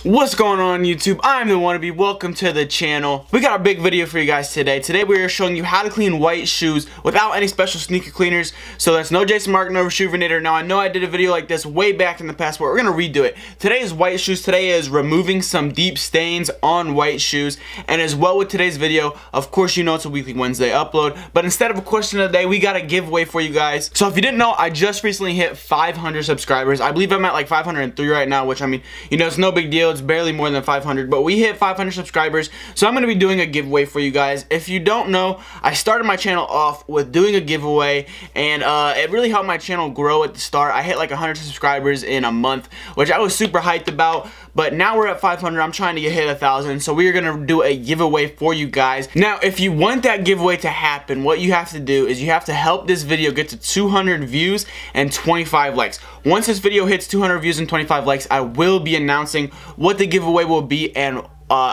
What's going on YouTube? I'm the Wannabe. Welcome to the channel. We got a big video for you guys today. Today we are showing you how to clean white shoes without any special sneaker cleaners. So that's no Jason Mark, no Reshoevn8r. Now I know I did a video like this way back in the past, but we're gonna redo it. Today is white shoes. Today is removing some deep stains on white shoes. And as well with today's video, of course you know it's a weekly Wednesday upload, but instead of a question of the day, we got a giveaway for you guys. So if you didn't know, I just recently hit 500 subscribers. I believe I'm at like 503 right now, which I mean, you know, it's no big deal. It's barely more than 500, but we hit 500 subscribers, so I'm going to be doing a giveaway for you guys. If you don't know, I started my channel off with doing a giveaway, and it really helped my channel grow at the start. I hit like 100 subscribers in a month, which I was super hyped about, but now we're at 500. I'm trying to hit 1,000, so we are going to do a giveaway for you guys. Now, if you want that giveaway to happen, what you have to do is you have to help this video get to 200 views and 25 likes. Once this video hits 200 views and 25 likes, I will be announcing what the giveaway will be and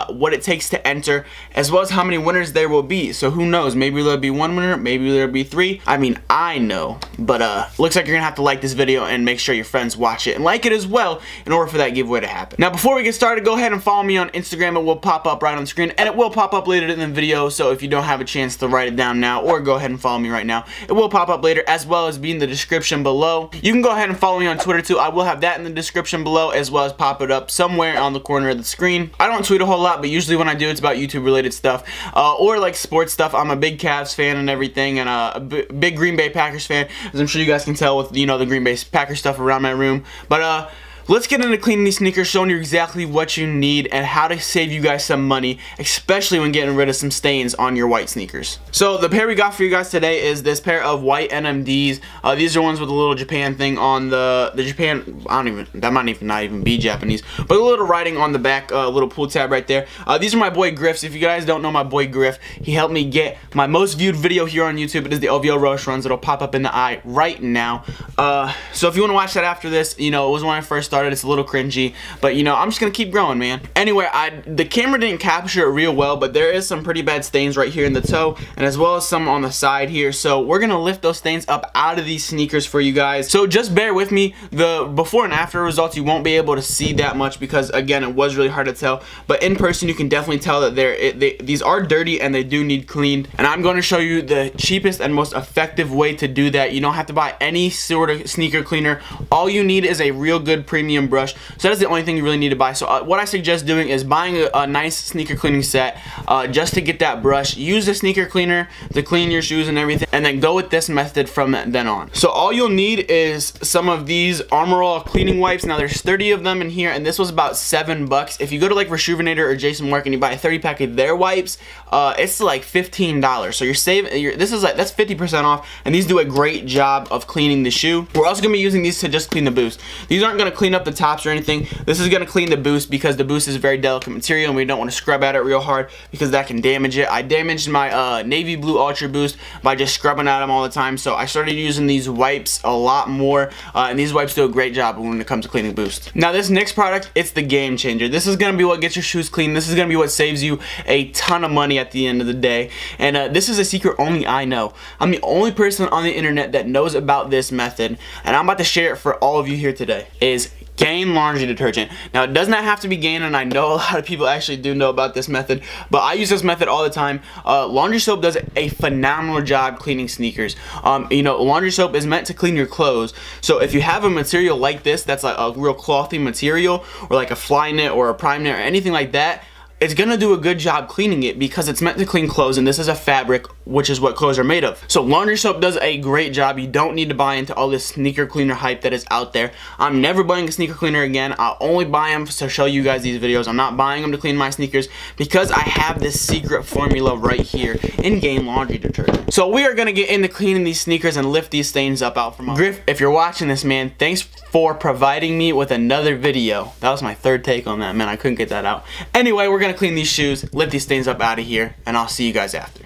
what it takes to enter, as well as how many winners there will be. So who knows, maybe there'll be one winner, maybe there'll be three. I mean, I know, but looks like you're gonna have to like this video and make sure your friends watch it and like it as well in order for that giveaway to happen. Now before we get started, go ahead and follow me on Instagram. It will pop up right on the screen, and it will pop up later in the video, so if you don't have a chance to write it down now, or go ahead and follow me right now, it will pop up later, as well as be in the description below. You can go ahead and follow me on Twitter too. I will have that in the description below, as well as pop it up somewhere on the corner of the screen. I don't tweet a whole lot, but usually when I do, it's about YouTube related stuff, or like sports stuff. I'm a big Cavs fan and everything, and a big Green Bay Packers fan, as I'm sure you guys can tell with, you know, the Green Bay Packers stuff around my room. But let's get into cleaning these sneakers, showing you exactly what you need and how to save you guys some money, especially when getting rid of some stains on your white sneakers. So the pair we got for you guys today is this pair of white NMDs. These are ones with a little Japan thing on the Japan, that might not even be Japanese, but a little writing on the back, little pull tab right there. These are my boy Griff's. If you guys don't know my boy Griff, he helped me get my most viewed video here on YouTube. It is the OVO Rush Runs. It'll pop up in the eye right now. So if you want to watch that after this, you know, it was when I first started. It's a little cringy, but you know, I'm just gonna keep growing, man. Anyway, the camera didn't capture it real well, but there is some pretty bad stains right here in the toe, and as well as some on the side here. So we're gonna lift those stains up out of these sneakers for you guys. So just bear with me. The before and after results, you won't be able to see that much because again, it was really hard to tell. But in person, you can definitely tell that these are dirty and they do need cleaned. And I'm going to show you the cheapest and most effective way to do that. You don't have to buy any sort of sneaker cleaner. All you need is a real good premium brush. So that's the only thing you really need to buy. So what I suggest doing is buying a nice sneaker cleaning set just to get that brush. Use the sneaker cleaner to clean your shoes and everything, and then go with this method from then on. So all you'll need is some of these Armor All cleaning wipes. Now there's 30 of them in here, and this was about $7. If you go to like Reshoevn8r or Jason Mark and you buy a 30 pack of their wipes, it's like $15. So you're saving. This is like, that's 50% off, and these do a great job of cleaning the shoe. We're also gonna be using these to just clean the boost. These aren't gonna clean up the tops or anything. This is going to clean the boost because the boost is very delicate material and we don't want to scrub at it real hard because that can damage it. I damaged my navy blue Ultra Boost by just scrubbing at them all the time, so I started using these wipes a lot more, and these wipes do a great job when it comes to cleaning boost. Now this next product, it's the game changer. This is going to be what gets your shoes clean. This is going to be what saves you a ton of money at the end of the day, and this is a secret only I know. I'm the only person on the internet that knows about this method, and I'm about to share it for all of you here today. Is Gain laundry detergent. Now it does not have to be Gain, and I know a lot of people actually do know about this method, but I use this method all the time. Laundry soap does a phenomenal job cleaning sneakers. You know, laundry soap is meant to clean your clothes, so if you have a material like this that's like a real clothy material, or like a fly knit or a prime knit or anything like that, it's gonna do a good job cleaning it because it's meant to clean clothes, and this is a fabric, which is what clothes are made of. So laundry soap does a great job. You don't need to buy into all this sneaker cleaner hype that is out there. I'm never buying a sneaker cleaner again. I'll only buy them to show you guys these videos. I'm not buying them to clean my sneakers because I have this secret formula right here in Gain laundry detergent. So we are gonna get into cleaning these sneakers and lift these stains up out from under. Griff, if you're watching this, man, thanks for providing me with another video. That was my third take on that, man. I couldn't get that out. Anyway, we're gonna clean these shoes, lift these stains up out of here, and I'll see you guys after.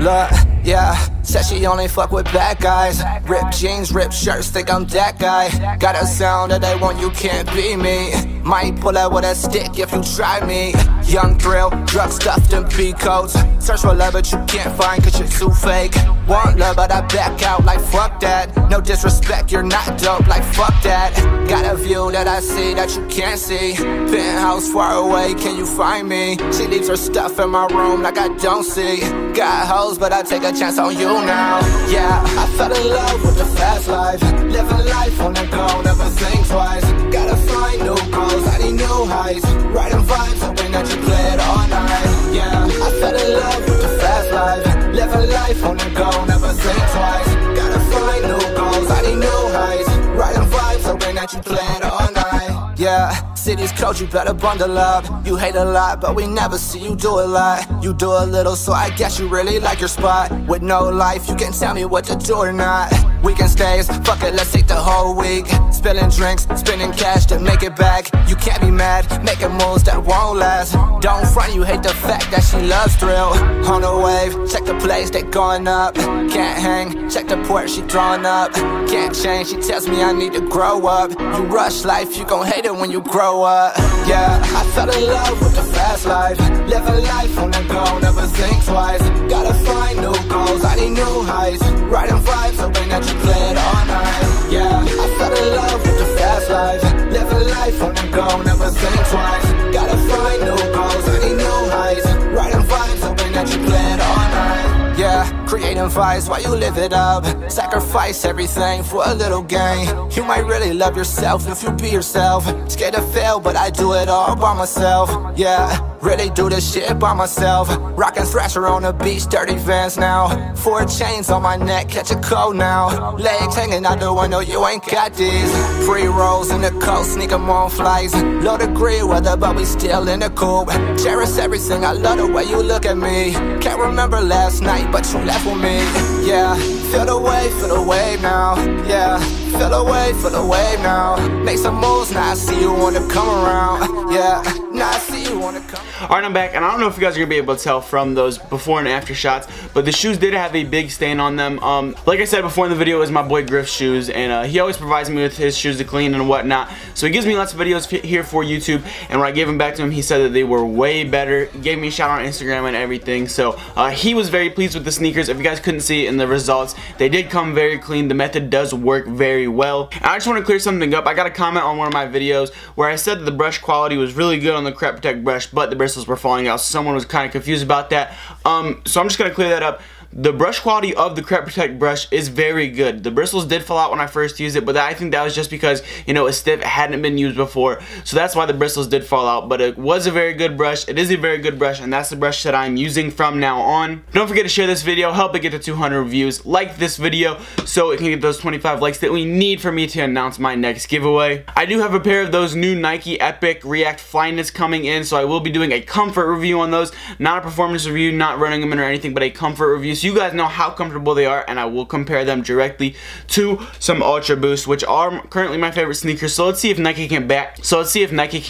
Look, yeah, said she only fuck with bad guys. Rip jeans, rip shirts, think I'm that guy. Got a sound that they want, you can't be me. Might pull out with a stick if you try me. Young thrill, drug stuffed in pea coats. Search for love but you can't find cause you're too fake. Want love but I back out like fuck that. No disrespect, you're not dope like fuck that. Got a view that I see that you can't see. Penthouse far away, can you find me? She leaves her stuff in my room like I don't see. Got hoes but I take a chance on you now. Yeah, I fell in love with the fast life. Living life on the go, never think twice. Gotta find new goals, I need new heights. Writing vibes, hoping that you play it all night. Yeah, I fell in love with the fast life. Living life on the go, never think twice. Gotta find new goals, I need new heights. Writing vibes, hoping that you play it all night. Yeah, city's cold, you better bundle up. You hate a lot, but we never see you do a lot. You do a little, so I guess you really like your spot. With no life, you can tell me what to do or not. Weekend stays, fuck it, let's take the whole week. Spilling drinks, spending cash to make it back. You can't be mad, making moves that won't last. Don't front, you hate the fact that she loves thrill. On a wave, check the place, they going up. Can't hang, check the port, she throwing up. Can't change, she tells me I need to grow up. You rush life, you gon' hate it when you grow up. Yeah, I fell in love with the fast life. Living life on the go, never think twice. Gotta find new goals, I need new heights. Writing vibes, hoping that you play it all night. Yeah, I fell in love with the fast life. Living life on the go, never think twice. Gotta find new goals, I need new heights. Writing vibes, hoping that you play it all night. Yeah, creating vibes while you live it up. Sacrifice everything for a little gain. You might really love yourself if you be yourself. Scared to fail, but I do it all by myself. Yeah, really do this shit by myself. Rockin' Thrasher on the beach, dirty Vans now. 4 chains on my neck, catch a cold now. Legs hanging out the window, you ain't got these. Pre-rolls in the coast, sneak 'em on flights. Low degree weather, but we still in the coupe. Cherish everything, I love the way you look at me. Can't remember last night, but you left with me. Yeah, feel the wave now. Yeah, feel the wave now. Make some moves, now I see you wanna come around. Yeah, now I see you wanna come. Alright, I'm back, and I don't know if you guys are gonna be able to tell from those before and after shots, but the shoes did have a big stain on them. Like I said before in the video, it was my boy Griff's shoes, and he always provides me with his shoes to clean and whatnot. So he gives me lots of videos here for YouTube, and when I gave them back to him, he said that they were way better. He gave me a shout out on Instagram and everything. So he was very pleased with the sneakers. If you guys couldn't see it in the results, they did come very clean. The method does work very well. And I just want to clear something up. I got a comment on one of my videos where I said that the brush quality was really good on the Crep Protect brush, but the bristles were falling out. Someone was kind of confused about that. So I'm just going to clear that up. The brush quality of the Crep Protect brush is very good. The bristles did fall out when I first used it, but I think that was just because, you know, it's stiff, it hadn't been used before. So that's why the bristles did fall out, but it was a very good brush. It is a very good brush, and that's the brush that I'm using from now on. Don't forget to share this video, help it get to 200 views. Like this video so it can get those 25 likes that we need for me to announce my next giveaway. I do have a pair of those new Nike Epic React Flyknits coming in, so I will be doing a comfort review on those. Not a performance review, not running them in or anything, but a comfort review. So you guys know how comfortable they are, and I will compare them directly to some Ultra Boost, which are currently my favorite sneakers. So let's see if Nike can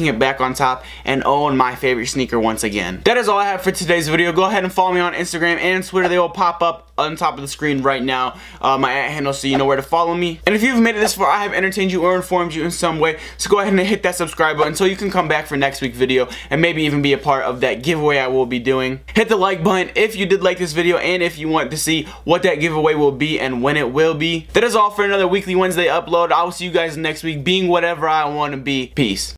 get back on top and own my favorite sneaker once again. That is all I have for today's video. Go ahead and follow me on Instagram and Twitter. They will pop up on top of the screen right now, my @handle, so you know where to follow me. And if you've made it this far, I have entertained you or informed you in some way, so go ahead and hit that subscribe button so you can come back for next week's video and maybe even be a part of that giveaway I will be doing. Hit the like button if you did like this video and if you want to see what that giveaway will be and when it will be. That is all for another weekly Wednesday upload. I will see you guys next week, being whatever I want to be. Peace.